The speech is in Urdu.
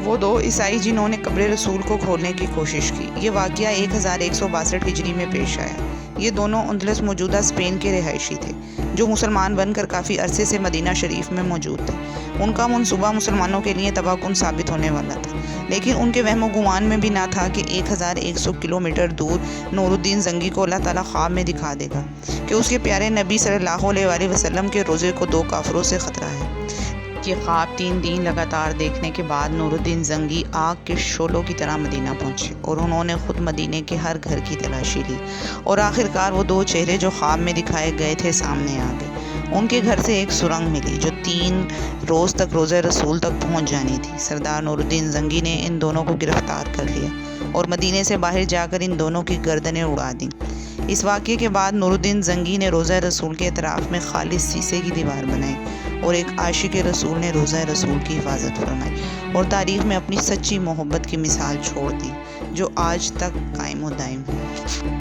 وہ دو عیسائی جنہوں نے قبر رسول کو کھولنے کی کوشش کی۔ یہ واقعہ 1162 ہجری میں پیش آیا۔ یہ دونوں اندلس موجودہ اسپین کے رہائشی تھے جو مسلمان بن کر کافی عرصے سے مدینہ شریف میں موجود تھے۔ ان کا منصوبہ مسلمانوں کے لیے تباہ کن ثابت ہونے والا تھا، لیکن ان کے وہم و گمان میں بھی نہ تھا کہ 1100 کلومیٹر دور نور الدین زنگی کو اللہ تعالیٰ خواب میں دکھا دے گا کہ اس کے پیارے نبی صلی اللہ علیہ وآلہ وسلم کے روزے کو 2 کافروں سے خطرہ ہے۔ یہ خواب 3 دن لگاتار دیکھنے کے بعد نور الدین زنگی آگ کے شعلوں کی طرح مدینہ پہنچے اور انہوں نے خود مدینے کے ہر گھر کی تلاشی لی اور آخرکار وہ 2 چہرے جو خواب میں دکھائے گئے تھے سامنے آ گئے۔ ان کے گھر سے ایک سرنگ ملی جو 3 روز تک روزہ رسول تک پہنچ جانی تھی۔ سردار نور الدین زنگی نے ان دونوں کو گرفتار کر لیا اور مدینے سے باہر جا کر ان دونوں کی گردنیں اڑا دیں۔ اس واقعے کے بعد نور الدین زنگی نے روزہ رسول کے اطراف میں خالص شیشے کی دیوار بنائی اور ایک عاشق رسول نے روزہ رسول کی حفاظت فرمائی اور تاریخ میں اپنی سچی محبت کی مثال چھوڑ دی جو آج تک قائم و دائم ہے۔